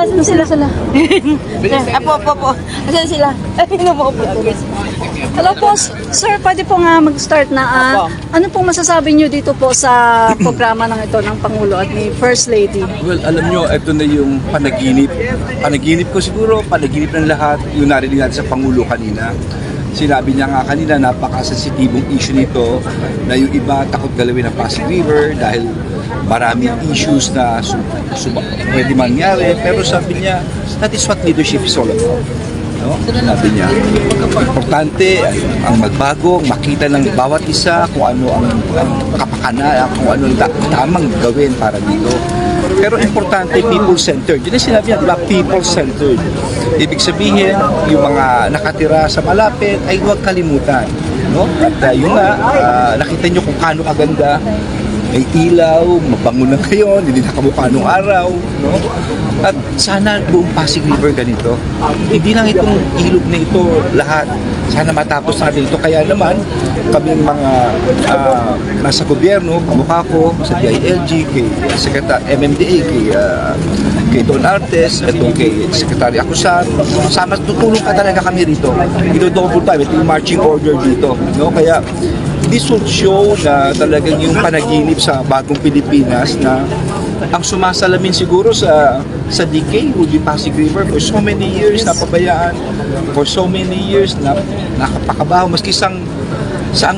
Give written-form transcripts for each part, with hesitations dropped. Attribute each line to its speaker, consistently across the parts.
Speaker 1: Sila. Apo. Asan sila? Hello po, sir, pwede po nga mag-start na. Ano pong masasabi nyo dito po sa programa ng ito ng Pangulo at ni First Lady?
Speaker 2: Well, alam nyo, ito na yung panaginip. Panaginip ko siguro, panaginip ng lahat. Yung narinig natin sa Pangulo kanina. Sinabi niya nga kanina, napaka-sensitibong issue nito na yung iba takot galawin ng Pasig River dahil maraming issues na pwede mangyari. Pero sabi niya, that is what leadership is all about. No? Sabi niya, importante ang magbago, makita ng bawat isa kung ano ang kapakana, kung ano ang tamang gawin para dito. Pero importante, people-centered. Yun ang sinabi niya, diba? People-centered. Ibig sabihin, yung mga nakatira sa malapit ay huwag kalimutan. No? At yun nga, nakita niyo kung kano kaganda, may ilaw, mabango na ngayon, hindi nakamukha nung araw. No? At sana buong Pasig River ganito. Hindi lang itong ilog na ito lahat. Sana matapos natin ito. Kaya naman, kaming mga nasa gobyerno, kamukha ko, sa DILG, kay MMDA, kay Don Artes, itong kay Secretary Acusan, sama tutulong ka talaga kami rito. Ito double time, ito yung marching order dito. No? Kaya this will show na talagang yung panaginip sa bagong Pilipinas na ang sumasalamin siguro sa decay will be Pasig River. For so many years napabayaan, for so many years na nakapakabaho, maski saang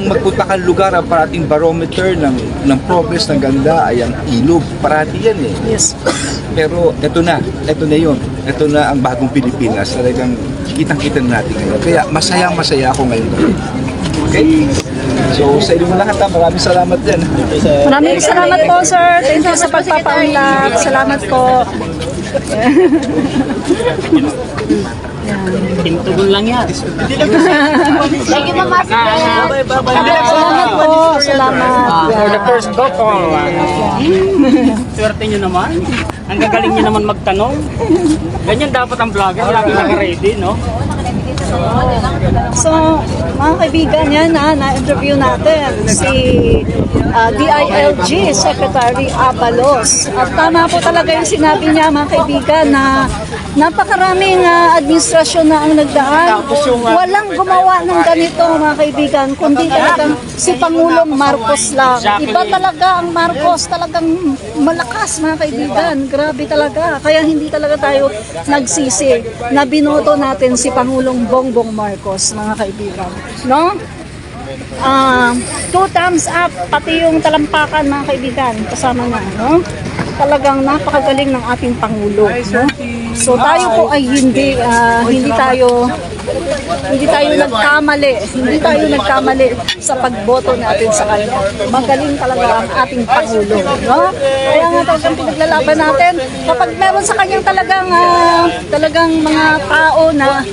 Speaker 2: magpunta kang lugar, ang parating barometer ng progress ng ganda ay ang ilog. Parati yan eh.
Speaker 1: Yes.
Speaker 2: Pero ito na yun. Ito na ang bagong Pilipinas. Talagang kitang-kita natin ngayon. Kaya masaya ako ngayon. Okay? So sa inyo lahat, maraming salamat din.
Speaker 1: Maraming salamat po, sir. Thank you sa pagpapaunlak. Salamat po.
Speaker 3: Tintugon lang yan.
Speaker 1: Salamat po. Salamat.
Speaker 3: For the first go po. Swerte nyo naman. Ang gagaling nyo naman magtanong. Ganyan dapat ang vlogger. Lagi naka-ready, no?
Speaker 1: So, mga kaibigan, yan na-interview natin si DILG Secretary Abalos. At tama po talaga yung sinabi niya, mga kaibigan, na napakaraming administrasyon na ang nagdaan. Walang gumawa ng ganito, mga kaibigan, kundi talagang si Pangulong Marcos lang. Iba talaga ang Marcos, talagang malakas, mga kaibigan. Grabe talaga. Kaya hindi talaga tayo nagsisi na binoto natin si Pangulong Bongbong Marcos, mga kaibigan. No? 2 thumbs up, pati yung talampakan, mga kaibigan, kasama na, no? Talagang napakagaling ng ating Pangulo, no? So tayo po ay hindi tayo nagkamali sa pagboto natin sa kanya. Magaling talaga ang ating Pangulo, no? Kaya nga talagang pinaglalaban natin kapag meron sa kanyang talagang mga tao na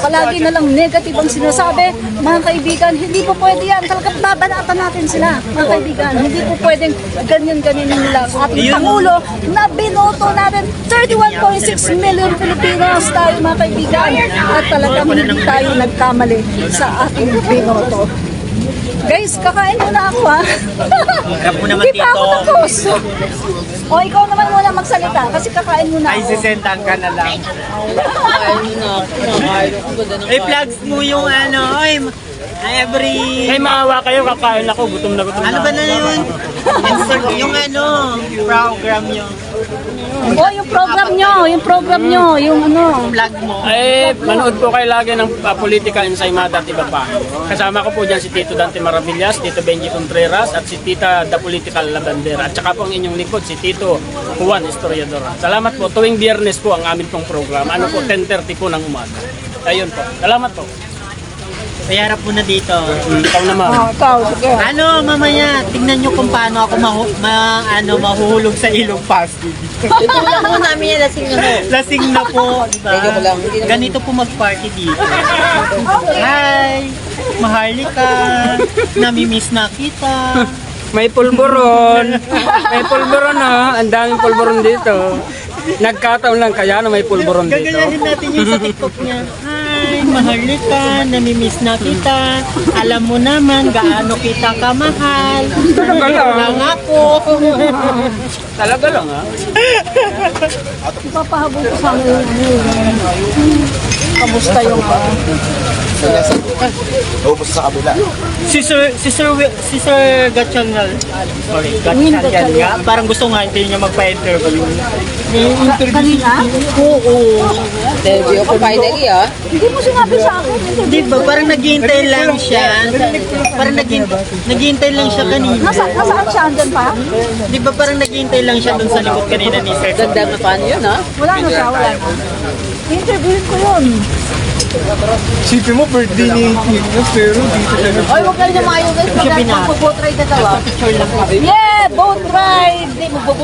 Speaker 1: palagi na lang negative ang sinasabi, mga kaibigan, hindi po pwede yan. Talagang babanatan natin sila, mga kaibigan. Hindi po pwedeng ganyan nila ang ating Pangulo na binoto natin 31.6 million Filipinos tayo, mga kaibigan. At talagang hindi tayo nagkamali sa ating binoto. Guys, kakain muna ako, ha? Hindi pa ako tapos. O, ikaw naman muna magsalita kasi kakain muna ako.
Speaker 3: Ay, sisentang ka na lang. Ay, plugs mo yung every...
Speaker 4: Ay, maawa kayo, kakain ako, gutom na.
Speaker 3: Ano ba na yun? Yung program nyo.
Speaker 1: O, yung program nyo, yung
Speaker 3: Vlog mo.
Speaker 4: Ay, manood po kayo lagi ng politika ensaymada at iba pa. Kasama ko po dyan si Tito Dante Maravillas, Tito Benji Contreras, at si Tita The Political Labandera. At saka po ang inyong likod, si Tito Juan Historiador. Salamat po. Tuwing Biyernes po ang amin pong program. 10:30 po ng umaga. Ayun po. Salamat po.
Speaker 3: Kaya harap mo na dito.
Speaker 4: Ikaw naman.
Speaker 1: ikaw, sige.
Speaker 3: Mamaya, tingnan nyo kung paano ako mahuhulog sa ilog Pasig.
Speaker 5: Tulak mo namin yan, lasing na mo.
Speaker 3: Lasing na po, diba? Ganito po mag-party dito. Hi! Maharlika! Namimiss na kita.
Speaker 4: May pulburon. May pulburon, ha? Ang daming pulburon dito. Nagkataon lang kaya na may pulburon dito.
Speaker 3: Gagayahin natin yung sa TikTok niya. Hi!
Speaker 5: mahalika, namimiss na kita. Alam mo naman gaano kita kamahal.
Speaker 3: Talaga lang.
Speaker 5: Lang ako.
Speaker 3: Talaga lang ha.
Speaker 1: Ipapahabol ko sa akin. Kamusta yung
Speaker 5: Si Sir Gatchalian, sorry, Gatchalian nga, parang gusto nga hindi niya magpa-interview.
Speaker 1: kanina?
Speaker 5: Oo.
Speaker 6: Interview ko finally ah.
Speaker 1: Hindi mo sinabi sa akin.
Speaker 5: Di ba, parang naghihintay lang siya. Parang naghihintay lang siya kanina.
Speaker 1: Nasaan siya? Andyan pa?
Speaker 5: Di ba parang naghihintay lang siya dun sa likod kanina ni Sir.
Speaker 6: Ganda na paano yun ah.
Speaker 1: Wala na siya, wala na. Interviewin ko yun.
Speaker 7: Isipin mo, birthday ni King, pero dito siya nag-
Speaker 6: Oy, huwag kayo na maayo guys. Magpo-boat ride na daw ah.
Speaker 1: Yeah, boat ride!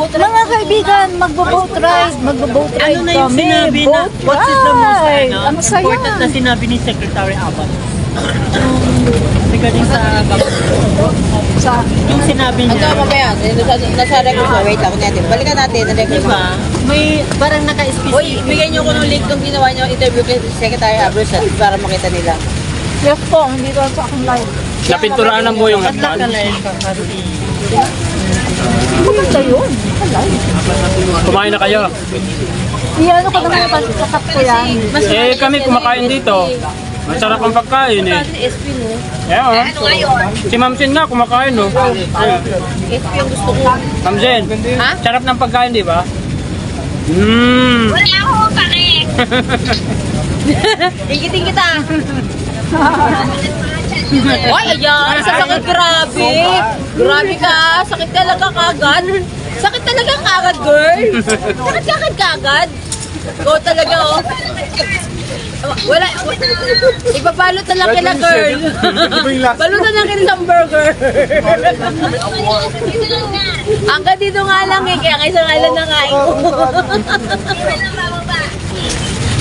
Speaker 1: Mga kaibigan, magbo-boat ride. Magbo-boat ride
Speaker 5: Ano na yung
Speaker 1: kami.
Speaker 5: sinabi na,
Speaker 1: Boat
Speaker 5: what is the most
Speaker 1: ride. Ang saya.
Speaker 5: important na sinabi ni Secretary Abbott? Regarding sa
Speaker 1: Sa,
Speaker 5: yung sinabi
Speaker 6: Ito,
Speaker 5: niya,
Speaker 6: mamaya. Nasa record ko. Wait lang natin. Balikan natin.
Speaker 5: di ba, may parang
Speaker 6: Uy,
Speaker 5: naka-specific.
Speaker 6: bigyan niyo ko ng link nung ginawa niyo interview kay Secretary Aberson para makita nila.
Speaker 1: yes po, hindi doon sa aking live.
Speaker 3: Napinturahan mo yung
Speaker 5: At
Speaker 3: hotman.
Speaker 5: nakalay ka kasi.
Speaker 1: Maganda yun.
Speaker 3: Kumain na kayo.
Speaker 1: Iyan ko naman kakat ko yan.
Speaker 3: Eh kami kumakain dito. Masarap ang pagkain eh.
Speaker 6: Kasi SP no?
Speaker 3: Yeah, Si Ma'am Sin nga kumakain no.
Speaker 6: SP ang gusto ko.
Speaker 3: Ma'am Sin,
Speaker 6: Ha?
Speaker 3: sarap ng pagkain di ba?
Speaker 8: Wala akong pake.
Speaker 6: Ingitin kita. Oy, ayan. Sa sakit, grabe. Grabe ka. Sakit talaga kagad. Sakit talaga kagad, girl. Sakit kagad. Go talaga, oh. Wala. Ipabalot na lang kila, girl. Balot na lang kila ng burger. Hanggang dito nga lang eh. Kaya nga isang island na kain ko.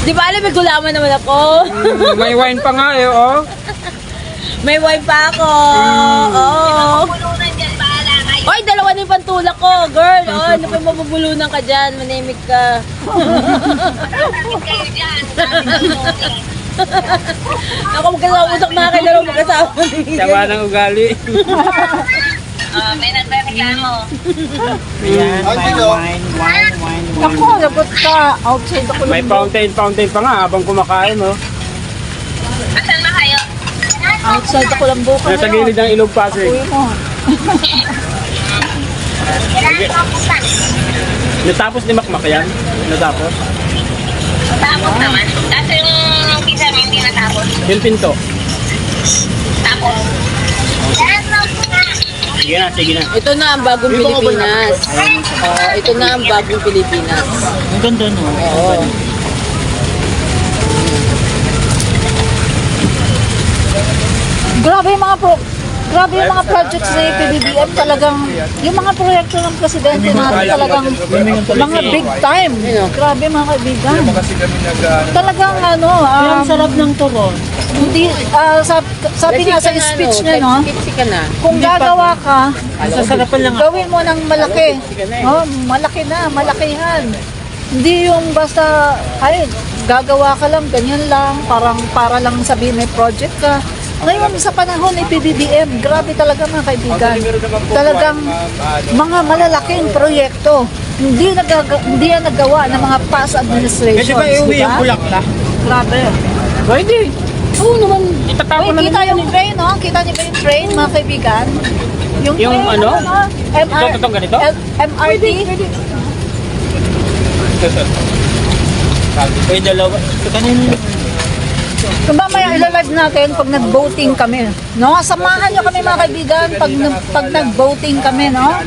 Speaker 6: Di ba alam, may gulaman naman ako.
Speaker 3: May wine pa nga eh oh.
Speaker 6: May wine pa ako. Oo.
Speaker 8: Pulunan dyan, bahala kayo.
Speaker 6: Oy, dalawa na yung pantulak ko, girl. Oh, ano pa mabubulunan ka dyan? Manimik ka.
Speaker 8: Kapit kayo dyan. Sabi ko,
Speaker 6: Ako magkasama-usap mga kayo magkasama.
Speaker 3: Sama ng ugali.
Speaker 8: may nagre-reklamo.
Speaker 5: Ayan, wine.
Speaker 1: Ako, labot ka. Outside ako
Speaker 3: May
Speaker 1: lang.
Speaker 3: fountain pa nga habang kumakain oh.
Speaker 8: Asan ba kayo?
Speaker 1: Outside ako lang buka
Speaker 3: Nasa gilid ng ilog Pasig.
Speaker 1: Uwi mo.
Speaker 8: Kailangan ko ako pa.
Speaker 3: Natapos ni Makmak yan? Natapos?
Speaker 8: Tapos naman. Kaso yung pizza mo hindi natapos.
Speaker 3: Yung pinto.
Speaker 8: Tapos. Kailangan ko na.
Speaker 3: Sige na.
Speaker 6: Ito na ang bagong Pilipinas. Ito na ang bagong Pilipinas.
Speaker 5: Ang ganda no.
Speaker 6: Oo.
Speaker 1: Grabe yung mga projects ni PBBM talagang, yung mga proyekto ng presidente natin talagang mga big time. Grabe mga kaibigan.
Speaker 7: Kasi kami
Speaker 1: Talagang
Speaker 5: Ang sarap ng turon.
Speaker 1: hindi, sabi nga sa speech niya, no?
Speaker 6: Tipsy ka na.
Speaker 1: Kung gagawa ka,
Speaker 5: Sasarapan lang ako.
Speaker 1: gawin mo ng malaki. Oh, malaki na, malakihan. Hindi yung basta, ay, gagawa ka lang, ganyan lang, parang para lang sabihin may project ka. Ngayon, sa panahon ni PBBM, grabe talaga mga kaibigan. Talagang mga malalaking proyekto. Hindi yan nagawa ng mga past administrations. Diba? Grabe.
Speaker 3: Pwede.
Speaker 1: Oo naman.
Speaker 3: Itatapon
Speaker 1: Uy,
Speaker 3: na
Speaker 1: kita
Speaker 3: naman
Speaker 1: yung train, no? Kita niyo ba yung train, mga kaibigan?
Speaker 3: Yung
Speaker 1: train,
Speaker 3: ano? Itong ganito?
Speaker 1: MRT?
Speaker 3: May dalawa.
Speaker 5: Kanina.
Speaker 1: Kung mamaya ilalive natin pag nag-voting kami, no? Samahan nyo kami mga kaibigan pag nag-voting kami, no?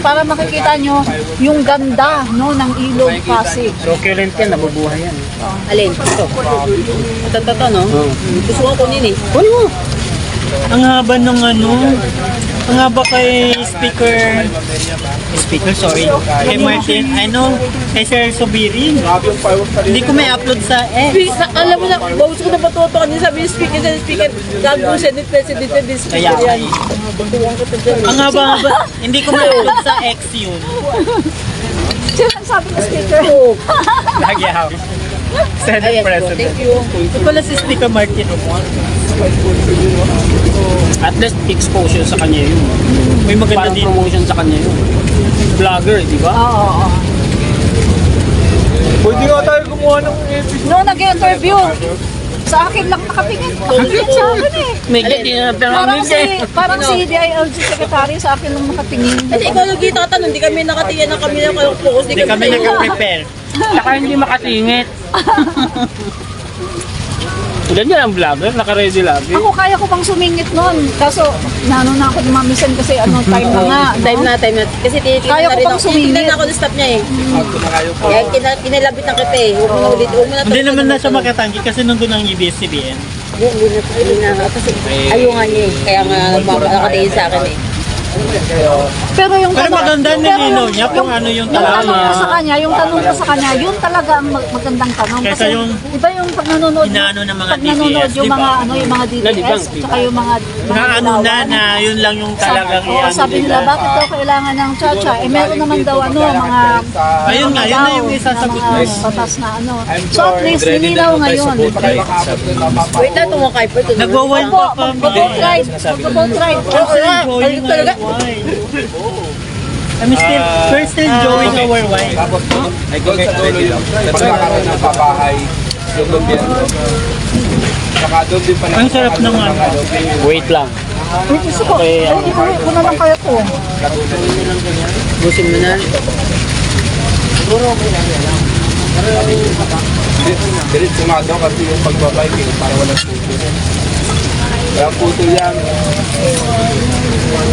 Speaker 1: Para makikita nyo yung ganda, no, ng Ilog Pasig.
Speaker 3: Succulent yan, nabubuhay yan.
Speaker 6: Alin? Ito, no? Gusto ko kunin eh.
Speaker 3: Kunin mo.
Speaker 5: Ang haba ng ang haba kay Speaker, kay Martin, kay Sir Subirin. Hindi ko may upload sa
Speaker 6: Alam mo na, bawas ko na matuto kanina sabi yung speaker, gago Senate President and the speaker
Speaker 5: Kaya,
Speaker 6: yan.
Speaker 5: ang haba, hindi ko may upload sa X yun.
Speaker 1: Sino ang sabi ng speaker?
Speaker 3: Lagi ako.
Speaker 5: Senate President.
Speaker 6: Thank you.
Speaker 5: Ito pala si Stika Martin.
Speaker 4: At least exposure sa kanya yun.
Speaker 5: May maganda
Speaker 4: Parang
Speaker 5: dito.
Speaker 4: promotion sa kanya yun. Vlogger, di ba?
Speaker 1: Oo.
Speaker 7: Pwede nga tayo gumawa ng episode.
Speaker 1: Noong nag-interview, sa akin lang nakatingin. Nakatingin sa akin eh.
Speaker 4: May ganyan na
Speaker 1: Parang si DILG Secretary sa akin lang nakatingin.
Speaker 6: Kasi ikaw lagi tatanong, hindi kami nakatingin na kami na kayo focus.
Speaker 5: Hindi kami nag-prepare.
Speaker 4: Saka hindi makasingit. Ilan yan ang vlogger? Naka-ready lagi.
Speaker 1: Ako kaya ko pang sumingit noon. Kaso, naano na ako dumamisan kasi time na nga. no?
Speaker 6: Time na. Kasi tinitingnan
Speaker 1: Kaya
Speaker 6: na
Speaker 1: ko
Speaker 6: rin
Speaker 1: pang
Speaker 6: ako.
Speaker 1: sumingit.
Speaker 6: Tinitingnan na ako ng stop niya eh. Kaya kinalabit ng kita eh. Huwag mo na ulit. Huwag mo na
Speaker 5: Hindi naman na siya makatanggi kasi nandun ang EBS-CBN.
Speaker 6: Hindi na. Kasi ayaw nga niya eh. Kaya nga nakatingin sa akin eh.
Speaker 1: Pero yung
Speaker 5: Pero maganda nilinaw niya kung ano yung
Speaker 1: yung tanong ko
Speaker 5: tama.
Speaker 1: sa kanya, yun talaga ang magandang tanong.
Speaker 5: Kaysa
Speaker 1: Kasi
Speaker 5: yung
Speaker 1: iba yung pag nanonood,
Speaker 5: inaano ng mga
Speaker 1: pag nanonood
Speaker 5: DPS,
Speaker 1: yung
Speaker 5: di ba?
Speaker 1: mga yung mga DPS, tsaka yung mga
Speaker 5: Na ano na yun lang yung talagang
Speaker 1: Oo,
Speaker 5: i-ano
Speaker 1: sabi nila, bakit daw kailangan ng cha-cha? Eh, meron naman daw mga
Speaker 5: Ayun nga, yun na yung
Speaker 1: daw
Speaker 5: isasagot
Speaker 1: na
Speaker 5: mo.
Speaker 1: mga batas na ano. So at least, nilinaw ngayon.
Speaker 6: Wait lang, tumakay pa ito.
Speaker 5: Nagwa-wine
Speaker 1: Opo,
Speaker 5: pa kami.
Speaker 1: mag-vote right. Mag-vote right.
Speaker 5: Enjoying our wine. We're still enjoying our wine.
Speaker 2: Ay, ready lang. Nagkakaroon ng pabahay yung gobyerno. Saka doon din pa
Speaker 5: Ang sarap ng ano.
Speaker 4: Wait lang.
Speaker 1: Uy, gusto ko. Ay, iuwi ko na lang kaya to.
Speaker 6: Busin mo na.
Speaker 2: Diretso nga daw kasi yung pagbabiking para walang puto. Walang puto yan.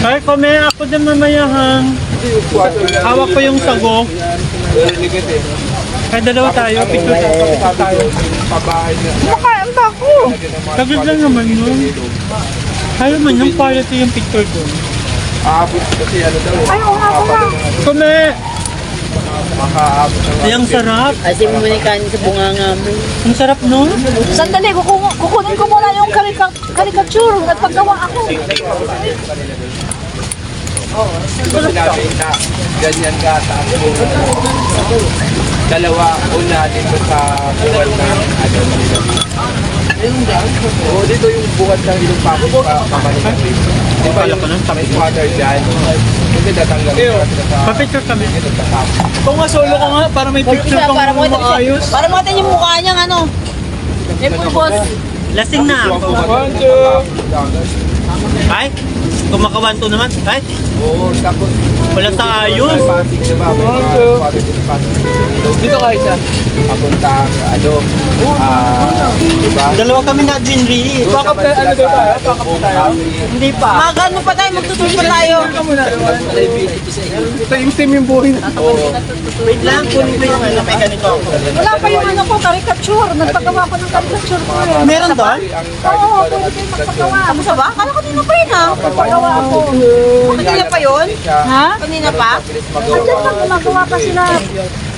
Speaker 5: Ay, kome, ako din mamayahan. Hawak ko yung sago.
Speaker 2: Ligat eh.
Speaker 5: Kaya dalawa tayo, picture tayo.
Speaker 2: Pabahay na.
Speaker 1: Makain ba ako?
Speaker 5: Sagad lang naman yun. Kaya man yung quality yung picture doon.
Speaker 2: Aabot kasi ano daw.
Speaker 1: Ay, oo nga pala.
Speaker 5: Kome,
Speaker 2: Makaabot ng
Speaker 5: ay ang sarap.
Speaker 6: Kasi mo muna kanin sa bunganga mo.
Speaker 5: Ang sarap nun.
Speaker 1: Sandali, kukunin ko muna yung caricature at paggawa ako.
Speaker 2: sinabi na ganyan ka tapos dalawa una dito sa buwan ng ano nila. Oo, dito yung buwan ng ilong pamalit. Di ba yung water dyan? Hindi tatanggalin sa
Speaker 5: Pa-picture kami.
Speaker 7: Kung nga solo ko nga, para may picture
Speaker 6: Isa,
Speaker 7: pang
Speaker 6: para makita mo
Speaker 7: maayos.
Speaker 6: siya. Para makita niyo yung mukha niya, ano. Yung pulbos.
Speaker 5: Lasing na ako.
Speaker 7: One, two.
Speaker 5: Ay, kumakawanto naman. Ay,
Speaker 2: Oo, tapos
Speaker 5: wala tayo.
Speaker 2: Pasig, di ba? May mga water dito Pasig.
Speaker 7: Dito ka isa.
Speaker 2: Papunta, ano, di ba?
Speaker 5: Dalawa kami na Jinri.
Speaker 7: Baka ano daw tayo? Baka pa tayo?
Speaker 5: Hindi pa.
Speaker 6: Magano pa tayo, magtutul pa tayo.
Speaker 7: Ito yung team yung buhay na.
Speaker 5: Wait lang, kunin ko yung ano. May ganito ako.
Speaker 1: Wala pa yung ano ko, caricature. Nagpagawa ko ng caricature ko eh.
Speaker 5: Meron doon?
Speaker 1: Oo, pwede kayo magpagawa.
Speaker 6: Ano sa ba? Kala ko kanina pa yun, ha?
Speaker 1: Magpagawa ako.
Speaker 6: Kanina pa yun?
Speaker 1: Ha?
Speaker 6: Kanina pa?
Speaker 1: Andyan pa, gumagawa pa sila.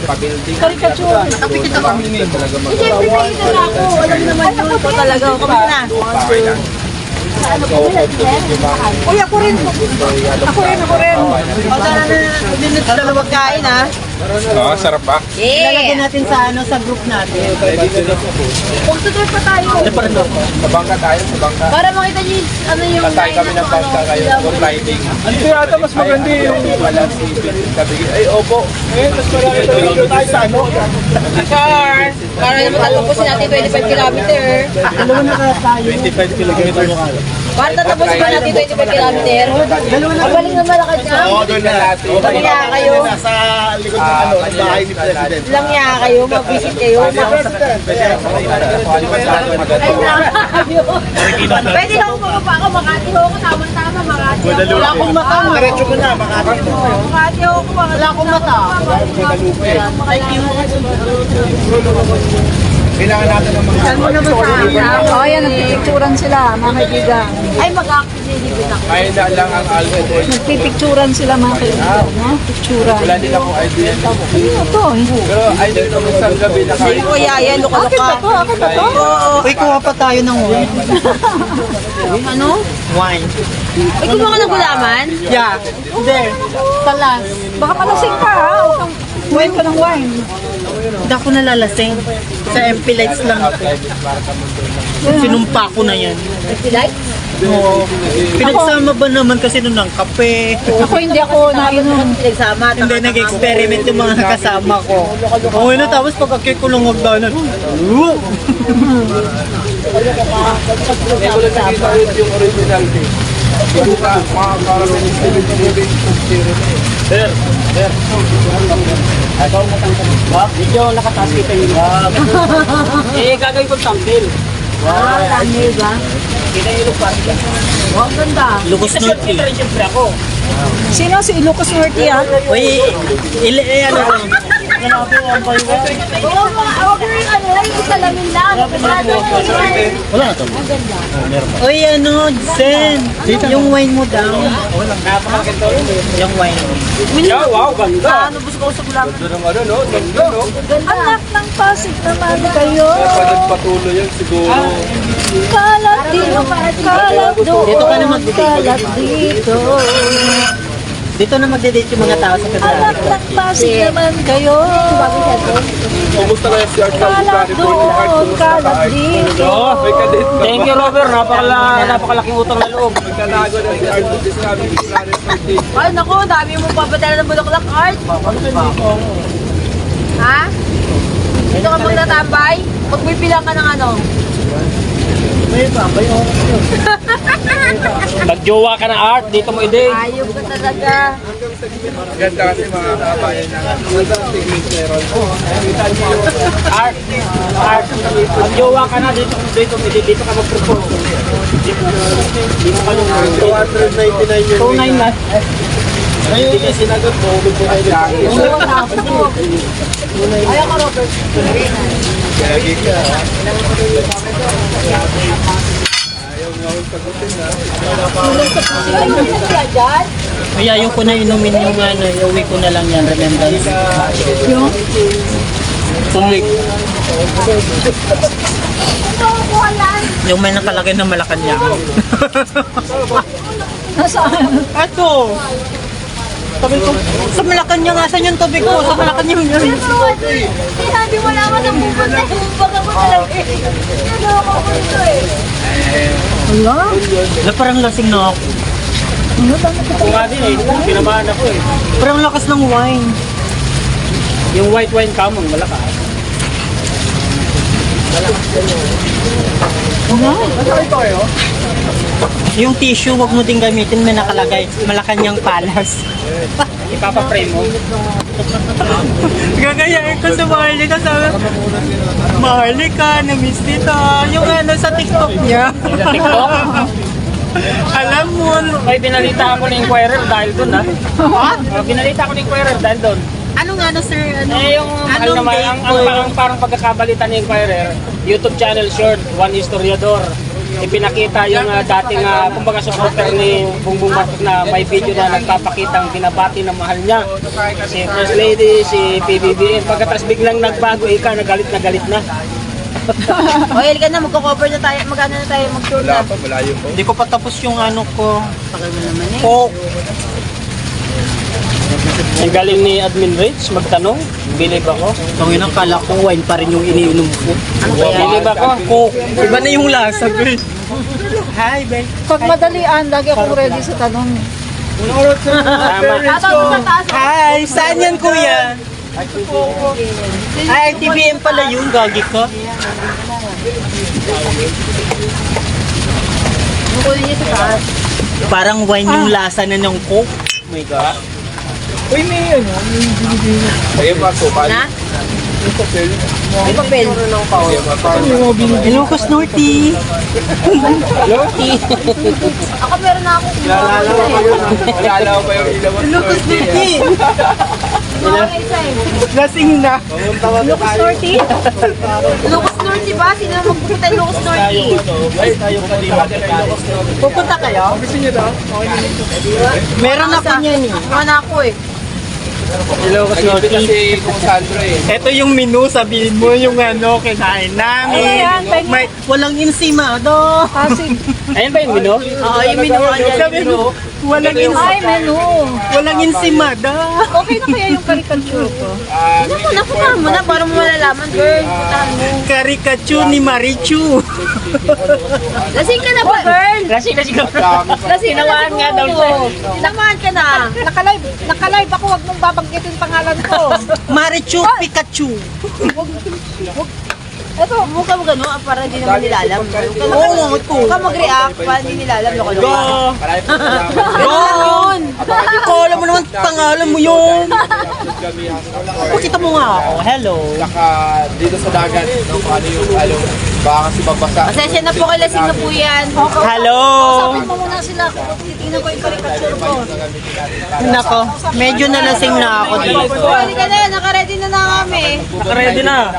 Speaker 2: Pag-building.
Speaker 1: Caricature. Siyempre may ito na ako. Alam naman yun.
Speaker 6: Ito talaga, kamusta na?
Speaker 2: Bahay lang.
Speaker 1: Uy, ako rin. Ako rin.
Speaker 6: O, sana na, minutes na lang magkain, ha?
Speaker 2: Oo, sarap ba?
Speaker 5: Lalagyan
Speaker 6: Yeah!
Speaker 5: natin sa ano sa group natin.
Speaker 1: Magtutur pa tayo.
Speaker 2: Sa bangka tayo, sa bangka.
Speaker 6: Para makita niyo ano yung
Speaker 2: Tatay
Speaker 6: line
Speaker 2: kami
Speaker 6: ng
Speaker 2: ng bangka kayo, for riding.
Speaker 7: Ito yata mas maganda yung...
Speaker 2: Wala si sabi ko, ay opo.
Speaker 7: Eh, mas marami tayo tayo sa ano.
Speaker 6: car. Para naman tatapusin natin 25 kilometer.
Speaker 7: 25 kilometer mo kaya.
Speaker 6: Para tatapusin pa natin 25 kilometer. Ang galing na malakad niya.
Speaker 2: Doon na natin.
Speaker 6: Lang niya kayo.
Speaker 7: Nasa likod ng ano, ng bahay ni President.
Speaker 6: Lang niya kayo. Mag-visit kayo. Pwede lang bumaba ako. Makati ho ako. Tama-tama. Makati ako. Wala akong mata.
Speaker 7: Diretso mo na, Makati.
Speaker 6: Makati ako. Wala akong mata. Thank you.
Speaker 2: Kailangan natin ng mga
Speaker 6: Saan mo naman sa
Speaker 1: Oh, yan, nagpipicturan sila, mga kaibigan.
Speaker 6: Ay, mag-activate na.
Speaker 2: Kaya na lang ang alcohol.
Speaker 1: Nagpipicturan sila, mga kaibigan. No? Picturan.
Speaker 2: Wala din akong idea.
Speaker 1: Ano to?
Speaker 2: Pero idea ko sa gabi na
Speaker 6: Hindi ko yaya.
Speaker 1: Akin ba
Speaker 6: Luka-luka.
Speaker 1: to? Akin ba to?
Speaker 5: Uy, kuha pa tayo ng wine.
Speaker 6: Ano?
Speaker 5: Wine.
Speaker 6: Ay, kumuha ka ng gulaman?
Speaker 5: Yeah. There.
Speaker 1: Talas. Baka palasing ka, ha? Huwag kang wine ka ng wine.
Speaker 5: Hindi ako nalalasing. Sa MP Lights lang ako. Sinumpa ko na yan. Oo. Pinagsama ba naman kasi nun ng kape?
Speaker 1: Ako hindi ako nainom.
Speaker 5: Hindi, nag-experiment yung mga kasama ko. Okay na, tapos pagkakit ko lang magdanan.
Speaker 3: Medyo nakataas kita yung eh, gagawin ko thumbnail. Kita yung look party.
Speaker 5: Lukos
Speaker 3: Kasi
Speaker 5: Norty.
Speaker 3: kita rin siyempre ako.
Speaker 1: Sino si Ilocos Norte ah?
Speaker 5: Uy, ano ko? Wala na to. Uy, ano, Zen. Yung wine mo daw. Yung wine.
Speaker 3: Yeah, wow, ganda.
Speaker 1: Anak ng Pasig naman kayo.
Speaker 7: Patuloy yan siguro.
Speaker 1: Kalat dito, kalat doon.
Speaker 5: Dito ka na mag-date.
Speaker 1: Kalat dito.
Speaker 5: Dito na magde-date yung mga tao sa
Speaker 1: Anak
Speaker 5: February.
Speaker 1: ng Pasig naman kayo.
Speaker 7: Kumusta kayo si Art
Speaker 1: Kalat doon, kalat dito.
Speaker 3: Thank you, Robert. Napakalaking utang na loob.
Speaker 7: Magkalago na si Art this coming February 14.
Speaker 6: Ay, naku, dami mo papadala ng bulaklak art. Ha? Dito ka magtatambay? Magbibilang ka ng ano?
Speaker 3: Nagjowa ka na art, dito mo i-date.
Speaker 6: Ayop ka talaga.
Speaker 7: Ganda kasi mga kabayan na
Speaker 3: Art, nagjowa ka na, dito ka mag-propose. Dito ka nung
Speaker 7: 299 yun.
Speaker 3: 299 na.
Speaker 7: Ngayon yung sinagot mo, huwag mo kayo lang.
Speaker 6: Ayaw ka, Robert.
Speaker 7: Gagi ka.
Speaker 5: Ay, ayaw ko na inumin yung ano, iuwi ko na lang yan, remembrance.
Speaker 3: Tumig.
Speaker 5: Yung may nakalagay na Malacanang.
Speaker 1: Nasaan?
Speaker 5: Ato! Sabi ko, sa Malacanang, asan yung tubig ko? Sa Malacanang yun.
Speaker 6: Sinabi mo naman ang pupunta. Baka mo talaga eh. Ano ako ito eh.
Speaker 5: Na parang lasing na ako.
Speaker 3: Ako nga din eh, pinabahan ako eh.
Speaker 5: Parang lakas ng wine.
Speaker 3: Yung white wine common, malakas.
Speaker 5: Yung tissue, wag mo din gamitin, may nakalagay. Malacanang Palace.
Speaker 3: Ipapa-frame mo.
Speaker 5: Gagayain ko sa Maharlika, sabi, Maharlika, na-miss dito. Yung ano sa TikTok niya.
Speaker 3: TikTok?
Speaker 5: Alam mo,
Speaker 3: May binalita ako ng Inquirer dahil doon ha. Binalita ako ng Inquirer dahil doon.
Speaker 5: anong ano sir, ano?
Speaker 3: Eh yung ano naman, ang parang pagkakabalita ng Inquirer, YouTube channel short, One Historiador. Ipinakita yung dating kumbaga supporter ni Bongbong Marcos na may video na nagpapakitang binabati ng mahal niya. Si First Lady, si PBBM. Pagkatapos biglang nagbago, nagalit na.
Speaker 6: O, ka na, magko-cover na tayo. Magkano na tayo mag-tour
Speaker 7: Wala
Speaker 6: na.
Speaker 7: pa, malayo po.
Speaker 5: Hindi ko pa tapos yung ano ko.
Speaker 6: Pakal mo naman eh.
Speaker 5: Coke.
Speaker 3: Ang galing ni Admin Rich, magtanong, believe ako.
Speaker 5: Tangin ang kala ko, wine pa rin yung iniinom ko.
Speaker 6: Ano kaya?
Speaker 3: Believe ako.
Speaker 5: Coke. Iba na yung lasa, girl. Hi, babe.
Speaker 1: Pag madalian, lagi akong ready sa tanong.
Speaker 3: Tama.
Speaker 6: Tatawag sa taas.
Speaker 5: Hi, saan yan, kuya? Ay, TBM pala yung gagi ka.
Speaker 6: Bukulin niya sa taas.
Speaker 5: Parang wine yung lasa na ng Coke. Oh my God.
Speaker 7: Uy, may ano, may binibigyan. Kaya ba ito?
Speaker 6: Na?
Speaker 7: Yung papel.
Speaker 6: May papel.
Speaker 7: Kaya ba ito?
Speaker 5: Ilocos Norte.
Speaker 6: Ako meron na akong
Speaker 7: Naalala ko pa yun. Naalala ko pa yung ilawat.
Speaker 5: Ilocos Norte.
Speaker 6: isa eh.
Speaker 5: Lasing na.
Speaker 6: Lucas Norte? Lucas Norte ba? Sino na magpupunta yung Lucas Norte?
Speaker 7: Ay, tayo pa di ba?
Speaker 5: Pupunta kayo?
Speaker 7: Gusto niyo daw?
Speaker 5: Meron ako niyan eh.
Speaker 6: Mga na ako eh.
Speaker 4: Ilocos Norte.
Speaker 7: Kasi kung Sandro eh.
Speaker 5: Ito yung menu, sabihin mo yung kinain namin.
Speaker 1: Ano yan?
Speaker 5: May, walang insimado.
Speaker 1: Kasi,
Speaker 4: Ayun ba yung menu?
Speaker 6: Oo, yung minuha niya.
Speaker 5: Sabi mo, walang
Speaker 1: ay, menu.
Speaker 5: walang insimada.
Speaker 1: Okay na kaya yung caricature ko?
Speaker 6: Naku, napuntahan mo na para mo malalaman, girl. Puntahan mo.
Speaker 5: Karikachu ni Marichu.
Speaker 6: Lasing ka na ba, girl?
Speaker 4: Lasing na siguro.
Speaker 6: Lasing ka na
Speaker 4: Tinamaan nga daw
Speaker 6: siguro. Tinamaan ka na.
Speaker 1: Nakalive ako, wag mong babanggitin pangalan ko.
Speaker 5: Marichu Pikachu.
Speaker 1: Eto,
Speaker 6: Mukha mo gano'n, para hindi naman nila alam.
Speaker 5: Oo, ito.
Speaker 6: Mukha mag-react, para hindi nila alam. Loko-loko.
Speaker 5: Yun! Kala mo naman pangalan mo yun. Pakita mo nga ako. Hello.
Speaker 7: Saka dito sa dagat, no, ano yung baka kasi babasa.
Speaker 6: Pasensya na po, lasing na po yan.
Speaker 5: Hello.
Speaker 1: sabihin mo muna sila kung titingnan ko yung caricature ko.
Speaker 5: Nako, medyo nalasing na ako dito.
Speaker 6: Ready ka na, naka-ready na kami.
Speaker 4: Ready na.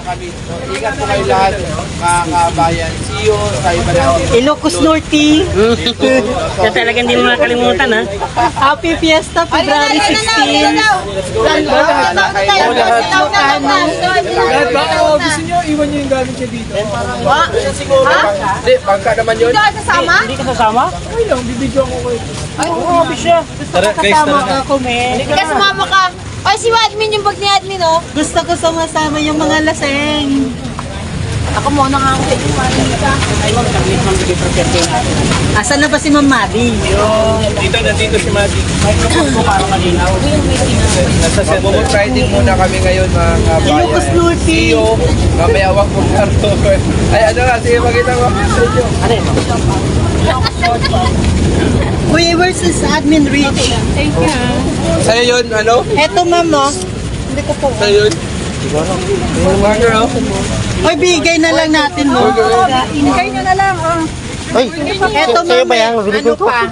Speaker 7: Ingat po kayo lahat, mga kabayan. See you sa iba natin.
Speaker 5: Ilocos Norte.
Speaker 4: Kaya talaga hindi mo makalimutan ha.
Speaker 5: Happy Fiesta, February 16.
Speaker 7: Baka gusto nyo, iwan nyo yung gamit nyo dito. Hindi, bangka naman yun.
Speaker 4: Hindi ka sasama?
Speaker 7: Okay lang, bibidyo ako kayo.
Speaker 5: Kasama ka ko, men.
Speaker 6: Kasi sumama ka. Ay, si admin yung bag ni admin, oh.
Speaker 5: Gusto ko sumasama yung mga laseng.
Speaker 6: Ako muna nga ako sa inyo,
Speaker 5: Asan na ba si Ma'am Maddie?
Speaker 7: Dito, nandito si Madi. Nasa Bobo Riding muna kami ngayon, mga kabayan.
Speaker 5: Ilocos Norte.
Speaker 7: See you. Mamaya wag po karto. Ay, ano nga, sige, makita ko sa inyo.
Speaker 5: Kuya versus Admin Rich.
Speaker 7: Sa'yo yun, ano?
Speaker 5: Eto, ma'am, no?
Speaker 7: Sa'yo yun. Burger, oh.
Speaker 5: Oy, bigay na lang natin, no?
Speaker 1: Inigay nyo na lang. Oh.
Speaker 5: Eto, ma'am, ano pa?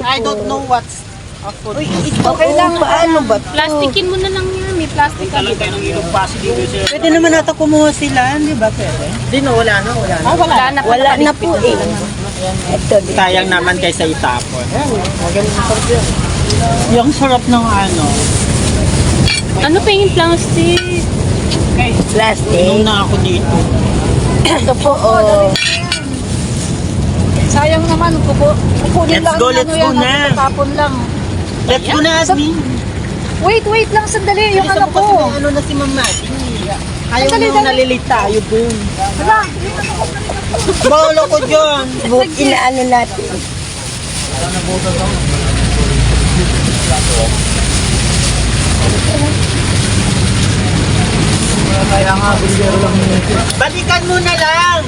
Speaker 5: I don't know what's
Speaker 1: Okay lang. Ano ba?
Speaker 6: Plastikin mo na lang yan. May plastic ka.
Speaker 4: Talang tayo ng ilong pasi dito sir.
Speaker 5: Pwede naman natin kumuha sila, di ba? Pwede? Di na, wala na.
Speaker 6: Wala na po eh.
Speaker 5: Sayang naman kaysa itapon. Yung sarap ng ano.
Speaker 6: Ano pa yung plastic?
Speaker 5: Inom na ako dito.
Speaker 6: Ito po, oh.
Speaker 1: Sayang naman. Kukunin
Speaker 5: Let's
Speaker 1: lang.
Speaker 5: go,
Speaker 1: yung
Speaker 5: let's
Speaker 1: ano
Speaker 5: go
Speaker 1: yan,
Speaker 5: na.
Speaker 1: Tapon lang.
Speaker 5: Let's go na, Admin.
Speaker 1: Wait lang sandali. Yung
Speaker 5: Isa
Speaker 1: ano
Speaker 5: mo
Speaker 1: ko.
Speaker 5: kasi may ano na si Ma'am Maddie. Ayaw
Speaker 1: Dali,
Speaker 5: nang
Speaker 1: dali.
Speaker 5: nalilate tayo dun.
Speaker 1: Hala.
Speaker 5: Bawal ko dyan.
Speaker 1: Inaano natin.
Speaker 5: Balikan mo na lang.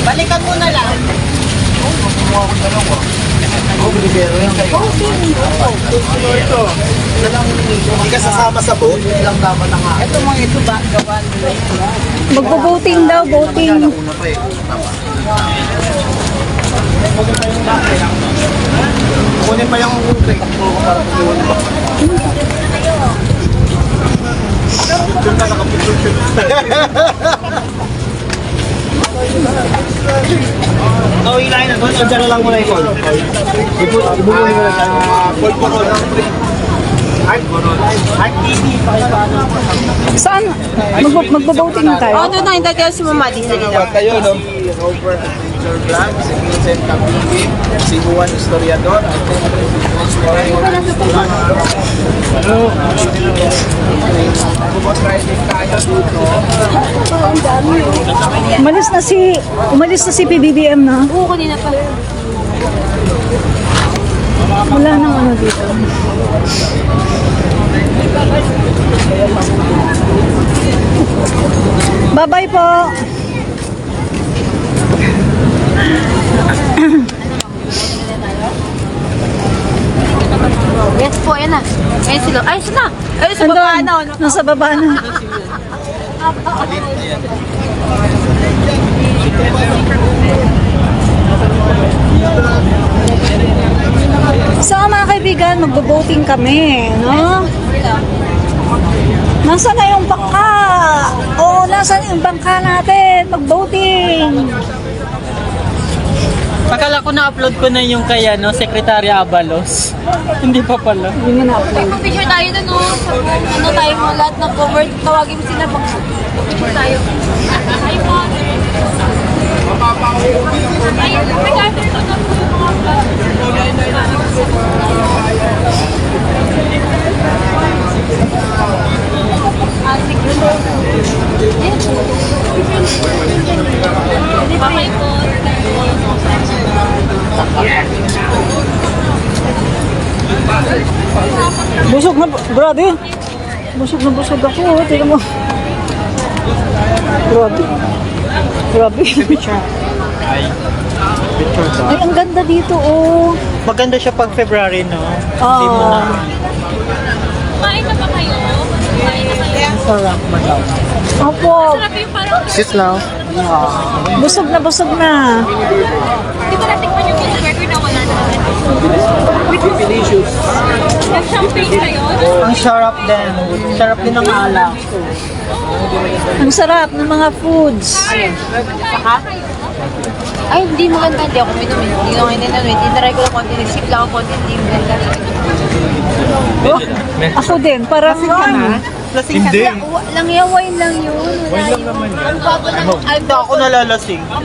Speaker 5: Balikan mo na lang. Hindi ka sasama sa boat. Ilang dapat ang ito mga ito ba? Gawan nila.
Speaker 1: Magbo-voting daw. Voting.
Speaker 7: Kunin pa yung take mo para tuloy ba?
Speaker 5: Oh, ilahin na. Diyan na lang muna ito. Ibubuhin mo na dyan. Art TV.
Speaker 1: Saan? Magbo-voting na tayo.
Speaker 6: Oh, doon na, hindi tayo si Mama Di. Sige lang.
Speaker 7: Kayo, no? Si Robert Adventure Vlog, si Vincent Capili, si Juan Historiador, at si Bumot riding tayo dito.
Speaker 1: Umalis na si PBBM na.
Speaker 6: Oo, kanina pa.
Speaker 1: Wala nang ano dito. Bye-bye po.
Speaker 6: Yes po, yan na. Ayun sila. Ay, sila. Ayun, sa baba na. Oh.
Speaker 1: Nasa baba na. So mga kaibigan, magbo-voting kami, no? Nasaan na yung bangka? Oo, nasaan yung bangka natin? Mag-voting!
Speaker 5: Pakalak ako na-upload ko na yung kay ano, Secretary Abalos. Hindi pa pala.
Speaker 1: Hindi mo na-upload.
Speaker 6: Picture tayo na no. Ano tayo mo lahat ng cover. Tawagin mo sila. Picture tayo. Tayo po. Ayun, nag-gather ko na po yung mga okay po.
Speaker 1: Busog na, brother. Busog na busog ako. Tingnan mo. Grabe. Grabe. Ay, ang ganda dito, oh.
Speaker 5: Maganda siya pag February, no? Hindi mo na.
Speaker 6: Kumain na ba kayo? Kumain na kayo?
Speaker 5: Sarap magaw.
Speaker 1: Opo.
Speaker 6: Sarap yung parang...
Speaker 5: Sit lang.
Speaker 1: Busog na busog na.
Speaker 6: Di ba natikman yung pizza burger na wala na? Nag-champagne kayo?
Speaker 5: Ang sarap din. Sarap din ng alak.
Speaker 1: Ang sarap ng mga foods.
Speaker 6: Ay, hindi maganda. Hindi ako minum. Hindi ako ininom. Tinry ko lang konti. Nag-sip lang ako konti. Hindi maganda.
Speaker 1: Oh, ako din. Parang
Speaker 5: Lasing ka na.
Speaker 6: Lang yan, wine lang yun. Wine lang naman yan. Ang bago na.
Speaker 5: Hindi ako nalalasing.
Speaker 6: Ha?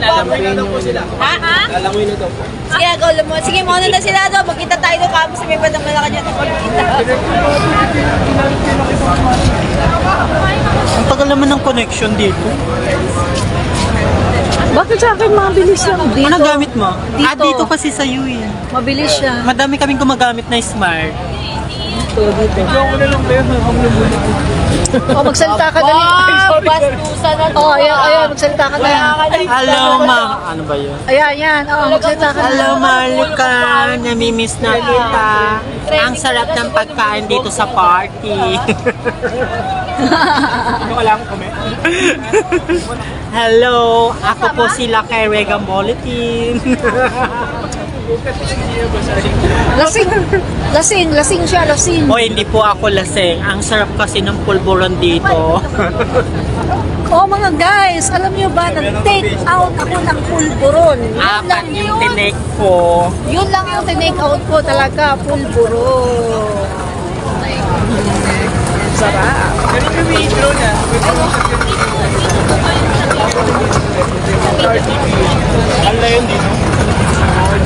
Speaker 6: Sige, go lang mo. Sige, mauna na sila doon. Magkita tayo doon. Kamo sa may padang malakan niya. Magkita.
Speaker 5: Ang tagal naman ng connection dito.
Speaker 1: bakit sa akin mabilis lang dito?
Speaker 5: Ano gamit mo?
Speaker 1: Dito.
Speaker 5: Dito kasi sa iyo eh.
Speaker 1: Mabilis siya.
Speaker 5: Madami kaming gumagamit na smart.
Speaker 1: Oh, magsalita ka dali.
Speaker 6: Wow, bastusa na to.
Speaker 1: Oh, ayan, magsalita ka na.
Speaker 5: Hello, ma. Ano ba yun?
Speaker 1: Ayan, yan. Oh, magsalita ka na.
Speaker 5: Hello, Malika. Namimiss na kita. Ang sarap ng pagkain dito sa party. Hello, ako po sila kay Regan Bulletin.
Speaker 1: Lasing siya, lasing.
Speaker 5: O hindi po ako lasing. Ang sarap kasi ng pulburon dito.
Speaker 1: Oh mga guys, alam niyo ba, nag-take out ako ng pulburon. Yun lang
Speaker 5: Apat yung
Speaker 1: yun.
Speaker 5: tinake ko.
Speaker 1: Yun lang yung tinake out ko talaga, pulburon. Sarap.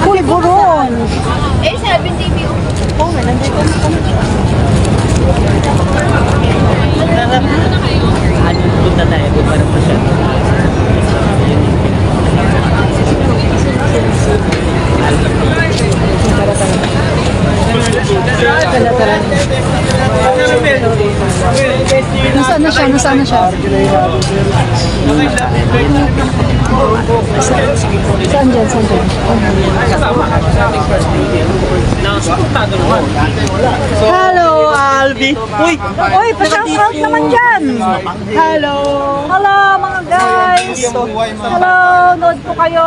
Speaker 1: Pulburon.
Speaker 6: Eh, 7 TV.
Speaker 1: Oh, nandito na kami.
Speaker 5: Ano punta tayo? Parang pa siya.
Speaker 1: Nasaan na siya? Nasaan na siya? Saan dyan? Saan dyan?
Speaker 5: Hello, Albi. Uy!
Speaker 1: Uy, pa-shoutout naman dyan!
Speaker 5: Hello!
Speaker 1: Hello mga guys! Hello! Nood po kayo.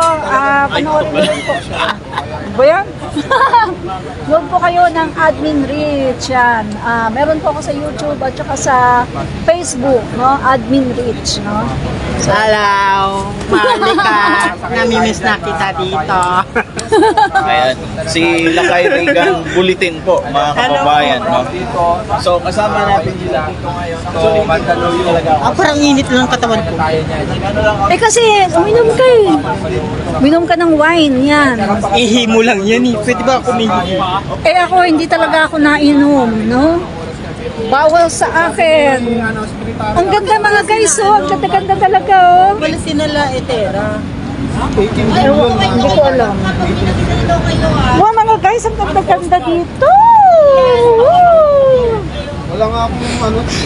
Speaker 1: Panoorin mo rin po. Ba yan? Nood po kayo ng Admin Rich. Yan. Meron po ako sa YouTube at saka sa Facebook. No? Admin Rich. No? So,
Speaker 5: Hello! Malika! Namimiss na kita dito.
Speaker 7: Ayan, si Lakay Regan Bulletin po, mga kababayan. No? So, kasama natin sila dito ngayon. So, Mandalo yung
Speaker 5: Parang init lang ang katawan ko.
Speaker 1: eh kasi, uminom ka eh. Uminom ka ng wine. Yan.
Speaker 5: Ihi mo lang yan eh. Pwede ba ako umihi?
Speaker 1: Eh ako, hindi talaga ako nainom. No? Bawal sa akin. Ang ganda mga guys, oh. Ang ganda-ganda talaga, oh.
Speaker 5: Wala sinala etera.
Speaker 1: Hindi ko alam. Wow, mga guys, ang ganda-ganda dito.
Speaker 9: Wala nga akong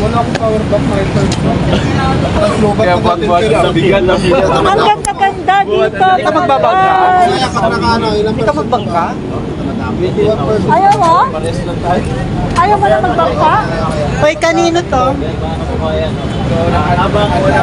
Speaker 9: wala akong power bank na ito.
Speaker 7: Kaya bagbag sa bigat na
Speaker 1: Ang ganda-ganda dito.
Speaker 5: Hindi ka magbabag ka?
Speaker 9: Hindi
Speaker 5: ka magbangka?
Speaker 1: Ayaw mo? Ayaw mo na magbangka?
Speaker 5: Hoy, kanino to?
Speaker 7: habang wala